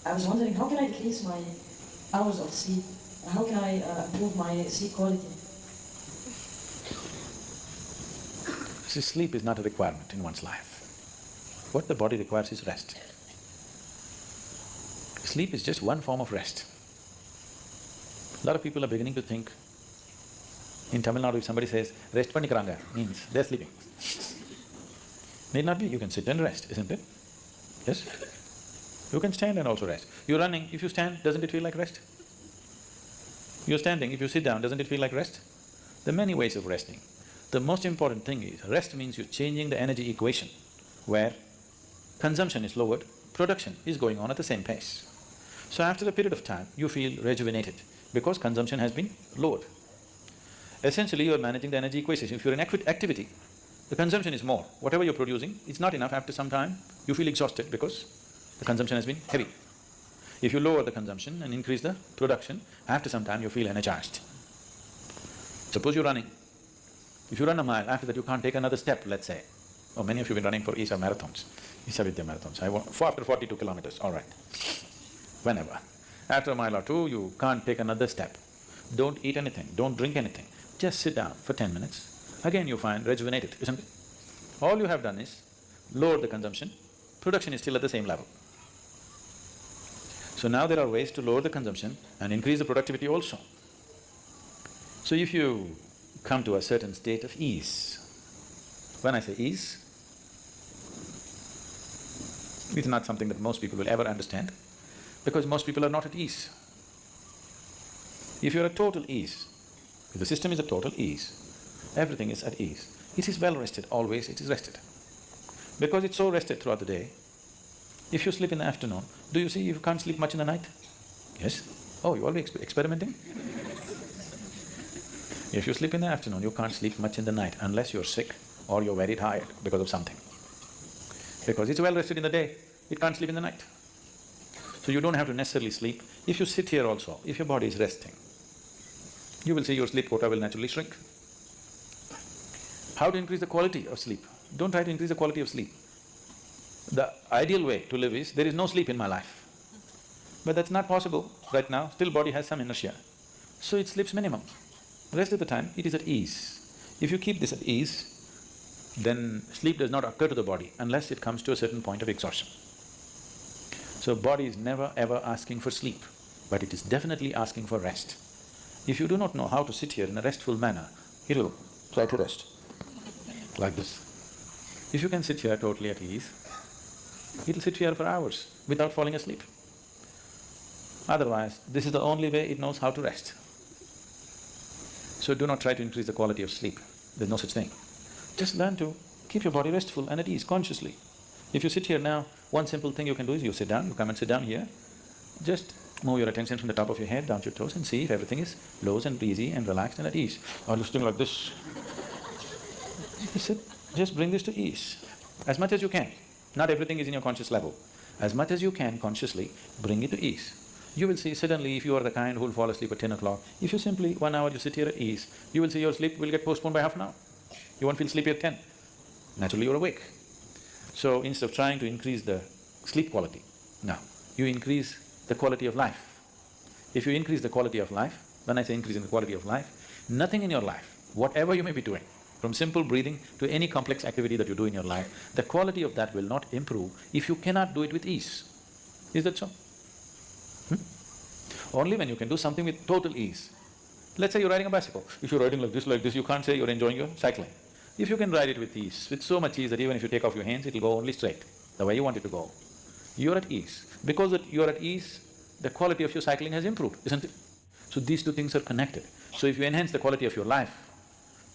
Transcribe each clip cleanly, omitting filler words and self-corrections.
I was wondering, how can I decrease my hours of sleep? How can I improve my sleep quality? See, sleep is not a requirement in one's life. What the body requires is rest. Sleep is just one form of rest. A lot of people are beginning to think, in Tamil Nadu if somebody says, rest pannikranga, means they're sleeping. Need not be, you can sit and rest, isn't it? Yes? You can stand and also rest. You're running, if you stand, doesn't it feel like rest? You're standing, if you sit down, doesn't it feel like rest? There are many ways of resting. The most important thing is, rest means you're changing the energy equation, where consumption is lowered, production is going on at the same pace. So after a period of time, you feel rejuvenated because consumption has been lowered. Essentially, you're managing the energy equation. If you're in activity, the consumption is more. Whatever you're producing, it's not enough. After some time, you feel exhausted because the consumption has been heavy. If you lower the consumption and increase the production, after some time you feel energized. Suppose you're running. If you run a mile, after that you can't take another step, let's say. Oh, many of you have been running for Isa marathons, Isa Vidya marathons. After 42 kilometers, all right. Whenever. After a mile or two, you can't take another step. Don't eat anything, don't drink anything. Just sit down for 10 minutes. Again you find rejuvenated, isn't it? All you have done is lower the consumption, production is still at the same level. So now there are ways to lower the consumption and increase the productivity also. So if you come to a certain state of ease, when I say ease, it's not something that most people will ever understand, because most people are not at ease. If you're at total ease, if the system is at total ease, everything is at ease, it is well rested, always it is rested. Because it's so rested throughout the day, if you sleep in the afternoon, do you see you can't sleep much in the night? Yes? Oh, you're always experimenting? If you sleep in the afternoon, you can't sleep much in the night unless you're sick or you're very tired because of something. Because it's well rested in the day, it can't sleep in the night. So you don't have to necessarily sleep. If you sit here also, if your body is resting, you will see your sleep quota will naturally shrink. How to increase the quality of sleep? Don't try to increase the quality of sleep. The ideal way to live is, there is no sleep in my life. But that's not possible right now, still body has some inertia. So it sleeps minimum. Rest of the time, it is at ease. If you keep this at ease, then sleep does not occur to the body unless it comes to a certain point of exhaustion. So body is never ever asking for sleep, but it is definitely asking for rest. If you do not know how to sit here in a restful manner, it'll try to rest, like this. If you can sit here totally at ease, it'll sit here for hours without falling asleep. Otherwise, this is the only way it knows how to rest. So do not try to increase the quality of sleep, there's no such thing. Just learn to keep your body restful and at ease consciously. If you sit here now, one simple thing you can do is you sit down, you come and sit down here, just move your attention from the top of your head down to your toes and see if everything is loose and easy and relaxed and at ease. Or just doing like this. You sit, just bring this to ease, as much as you can. Not everything is in your conscious level. As much as you can consciously, bring it to ease. You will see suddenly, if you are the kind who will fall asleep at 10 o'clock, if you simply 1 hour you sit here at ease, you will see your sleep will get postponed by half an hour. You won't feel sleepy at 10. Naturally you're awake. So instead of trying to increase the sleep quality, now you increase the quality of life. If you increase the quality of life, when I say increasing the quality of life, nothing in your life, whatever you may be doing, from simple breathing to any complex activity that you do in your life, the quality of that will not improve if you cannot do it with ease. Is that so? Only when you can do something with total ease. Let's say you're riding a bicycle. If you're riding like this, you can't say you're enjoying your cycling. If you can ride it with ease, with so much ease that even if you take off your hands, it'll go only straight, the way you want it to go. You're at ease. Because that you're at ease, the quality of your cycling has improved, isn't it? So these two things are connected. So if you enhance the quality of your life,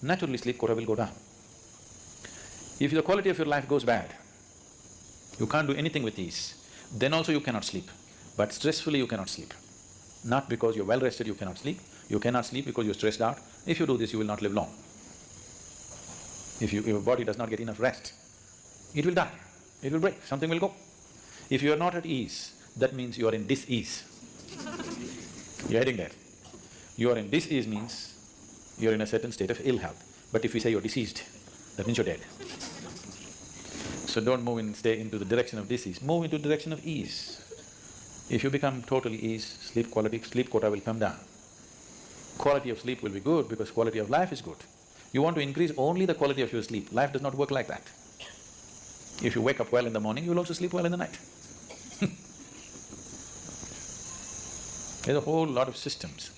naturally sleep quota will go down. If the quality of your life goes bad, you can't do anything with ease, then also you cannot sleep. But stressfully you cannot sleep. Not because you're well rested you cannot sleep, you cannot sleep because you're stressed out. If you do this, you will not live long. If your body does not get enough rest, it will die, it will break, something will go. If you are not at ease, that means you are in dis-ease. You're heading there. You are in dis-ease means you're in a certain state of ill health. But if we say you're diseased, that means you're dead. So don't stay into the direction of disease, move into the direction of ease. If you become total ease, sleep quota will come down. Quality of sleep will be good because quality of life is good. You want to increase only the quality of your sleep. Life does not work like that. If you wake up well in the morning, you will also sleep well in the night. There's a whole lot of systems.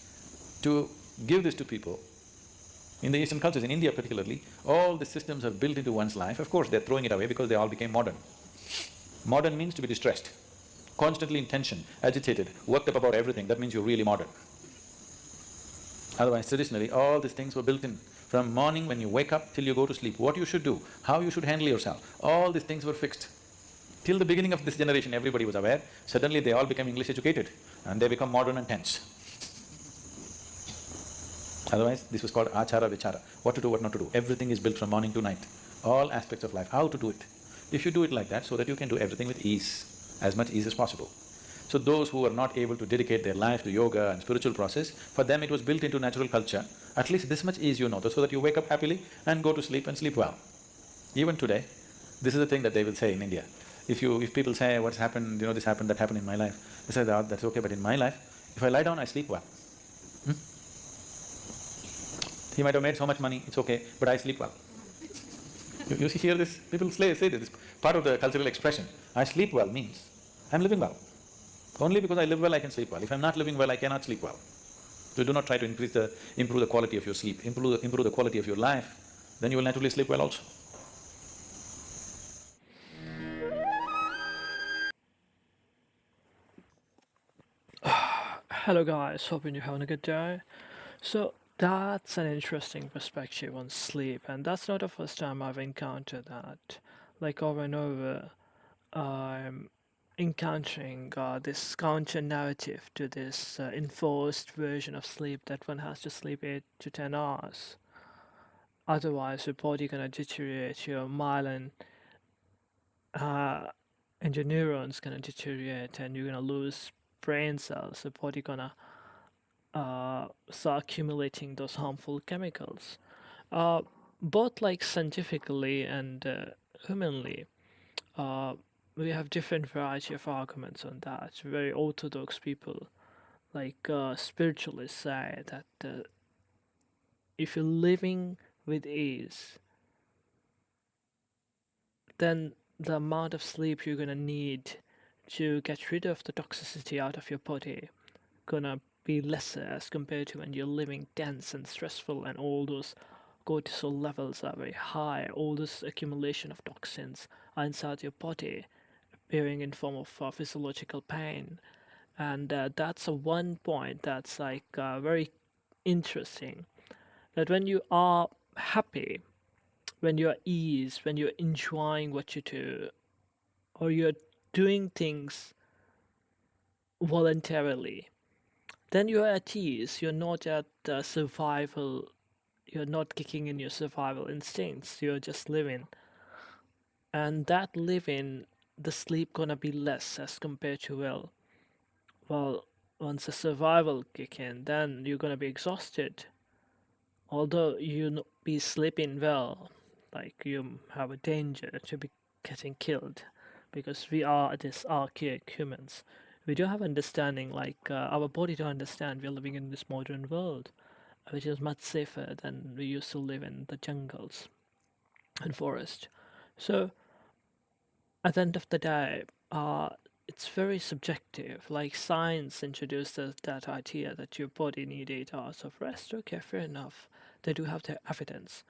To give this to people, in the Eastern cultures, in India particularly, all the systems are built into one's life. Of course, they're throwing it away because they all became modern. Modern means to be distressed, constantly in tension, agitated, worked up about everything, that means you're really modern. Otherwise, traditionally, all these things were built in. From morning when you wake up till you go to sleep, what you should do, how you should handle yourself, all these things were fixed. Till the beginning of this generation, everybody was aware. Suddenly, they all become English educated and they become modern and tense. Otherwise, this was called achara vichara, what to do, what not to do. Everything is built from morning to night, all aspects of life, how to do it. If you do it like that, so that you can do everything with ease, as much ease as possible. So those who are not able to dedicate their life to yoga and spiritual process, for them it was built into natural culture. At least this much ease you know, so that you wake up happily and go to sleep and sleep well. Even today, this is the thing that they will say in India. If people say, what's happened, this happened, that happened in my life, they say, that's okay, but in my life, if I lie down, I sleep well. He might have made so much money, it's okay, but I sleep well. You hear this? People say this, part of the cultural expression. I sleep well means I'm living well. Only because I live well, I can sleep well. If I'm not living well, I cannot sleep well. So do not try to improve the quality of your sleep, improve the quality of your life, then you will naturally sleep well also. Hello guys, hoping you're having a good day. So that's an interesting perspective on sleep, and that's not the first time I've encountered that. Like over and over, I'm encountering this counter narrative to this enforced version of sleep that one has to sleep 8 to 10 hours. Otherwise, your body gonna deteriorate, your myelin uh, and your neurons gonna deteriorate, and you're gonna lose brain cells. The body gonna start accumulating those harmful chemicals. Uh, Both like scientifically and humanly, uh, we have different variety of arguments on that. Very orthodox people, like spiritualists, say that if you're living with ease, then the amount of sleep you're gonna need to get rid of the toxicity out of your body gonna be lesser as compared to when you're living tense and stressful and all those cortisol levels are very high. All this accumulation of toxins are inside your body, appearing in form of physiological pain. And that's a one point that's like very interesting. That when you are happy, when you're at ease, when you're enjoying what you do, or you're doing things voluntarily, then you're at ease. You're not at survival. You're not kicking in your survival instincts. You're just living. And that living, the sleep gonna be less as compared to, well, once the survival kick in, then you're gonna be exhausted. Although be sleeping well, like you have a danger to be getting killed, because we are this archaic humans. We do have understanding, like our body to understand we're living in this modern world, which is much safer than we used to live in the jungles and forest. So at the end of the day, it's very subjective. Like science introduced that idea that your body need 8 hours of rest. Okay, fair enough. They do have their evidence,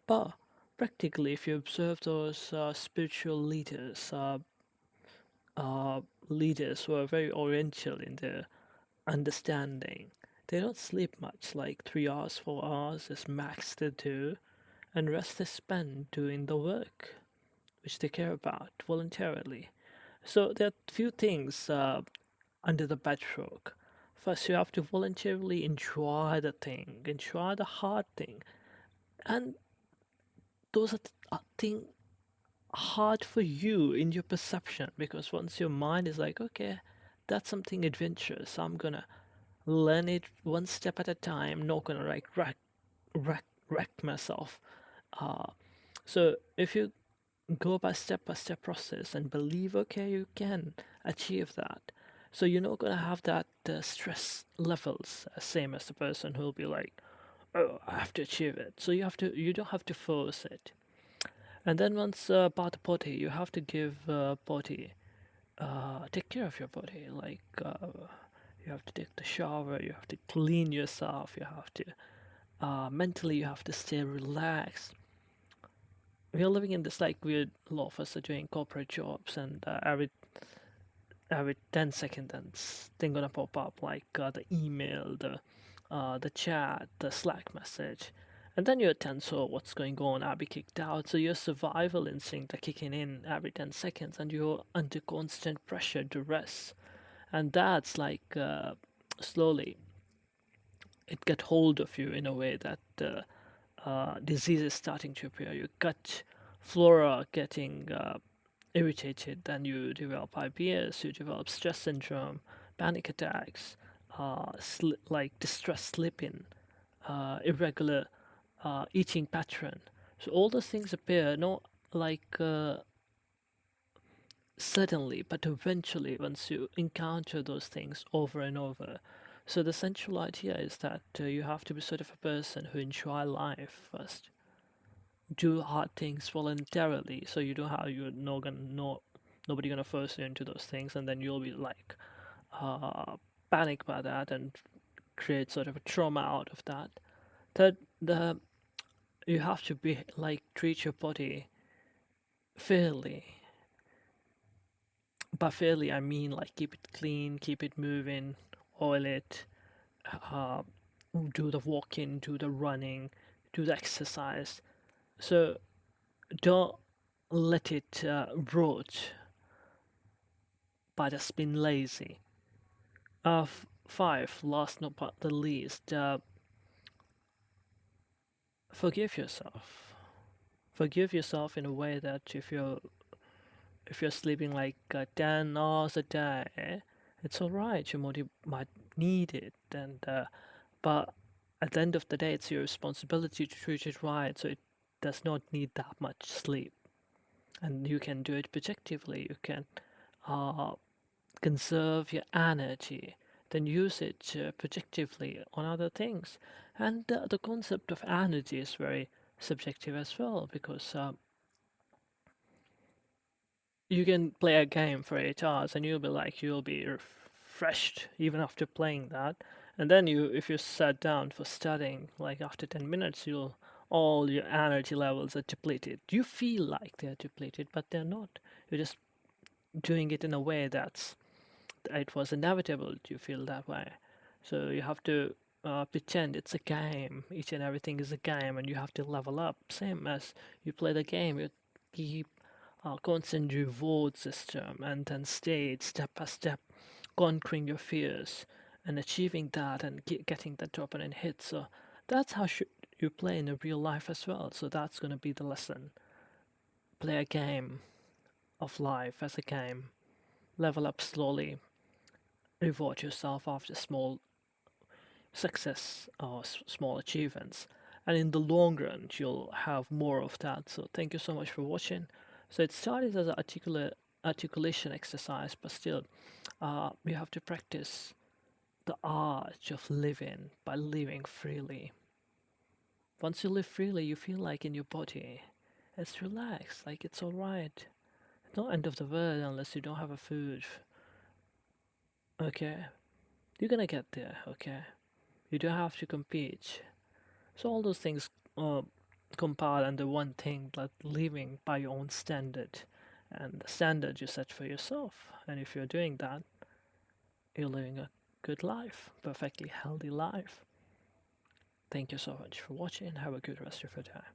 but practically, if you observe those spiritual leaders who are very oriental in their understanding, they don't sleep much. Like 3 hours, 4 hours is max they do, and rest is spent doing the work which they care about voluntarily. So there are few things under the bedrock. First, you have to voluntarily enjoy the thing, enjoy the hard thing, and those are thing hard for you in your perception, because once your mind is like, okay, that's something adventurous, I'm gonna learn it one step at a time, not gonna like wreck myself. Uh, so if you go by step process and believe, okay, you can achieve that, So you're not gonna have that stress levels same as the person who'll be like, oh, I have to achieve it. So you don't have to force it. And then once about the body, you have to give body, take care of your body. Like you have to take the shower, you have to clean yourself, you have to mentally you have to stay relaxed. We are living in this like weird. A lot of us are doing corporate jobs, and every 10 seconds thing gonna pop up like the email, the chat, the Slack message, and then you're tense. Oh, what's going on? I'll be kicked out. So your survival instinct are kicking in every 10 seconds, and you're under constant pressure to rest, and that's like slowly it get hold of you in a way that disease is starting to appear. Your gut flora getting irritated, then you develop IBS, you develop stress syndrome, panic attacks, like distress sleeping, irregular eating pattern. So all those things appear not like suddenly, but eventually once you encounter those things over and over. So the central idea is that you have to be sort of a person who enjoy life first. Do hard things voluntarily, so you don't have you're not gonna nobody gonna force you into those things, and then you'll be like panic by that and create sort of a trauma out of that. Third, the you have to be like treat your body fairly. By fairly, I mean like keep it clean, keep it moving, oil it, uh, do the walking, do the running, do the exercise. So don't let it rot by just being lazy. Five, last not but the least, forgive yourself. Forgive yourself in a way that if you're sleeping like 10 hours a day, it's all right. Your body might need it, and but at the end of the day, it's your responsibility to treat it right. So it does not need that much sleep, and you can do it projectively. You can uh, conserve your energy, then use it projectively on other things. And the concept of energy is very subjective as well, because you can play a game for 8 hours and you'll be refreshed even after playing that. And then if you sat down for studying, like after 10 minutes, all your energy levels are depleted. You feel like they're depleted, but they're not. You're just doing it in a way that's it was inevitable to feel that way. So you have to pretend it's a game. Each and everything is a game, and you have to level up. Same as you play the game, you keep a constant reward system, and then stage step by step, conquering your fears and achieving that, and getting that dopamine hit. So that's how you play in a real life as well. So that's gonna be the lesson. Play a game of life as a game. Level up slowly, reward yourself after small success or small achievements, and in the long run you'll have more of that. So thank you so much for watching. So it started as an articulation exercise, but still you have to practice the art of living by living freely. Once you live freely, you feel like in your body it's relaxed, like it's all right. It's not end of the world unless you don't have a food. Okay, you're gonna get there. Okay, you don't have to compete. So all those things compile under one thing, like living by your own standard, and the standard you set for yourself. And if you're doing that, you're living a good life, perfectly healthy life. Thank you so much for watching. Have a good rest of your day.